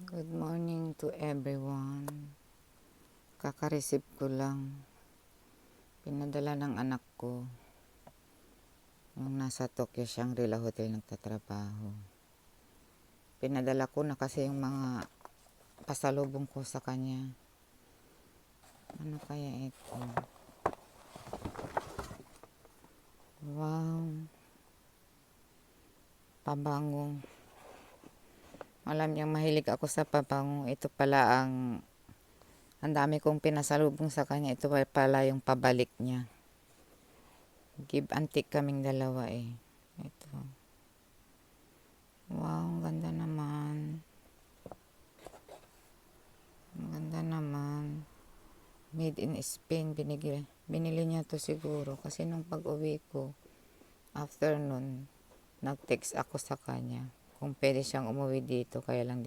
Good morning to everyone. Kaka-receive ko lang. Pinadala ng anak ko. Yung nasa Tokyo Shangri-La Hotel nagtatrabaho. Pinadala ko na kasi yung mga pasalubong ko sa kanya. Ano kaya ito? Wow. Pabango. Alam niyang mahilig ako sa pabango. Ito pala ang dami kong pinasalubong sa kanya. Ito pala yung pabalik niya. Give and take kaming dalawa eh. Ito. Wow, ganda naman. Ang ganda naman. Made in Spain. Binili niya to siguro. Kasi nung pag-uwi ko, after nun, nag-text ako sa kanya kung pwede siyang umuwi dito. Kaya lang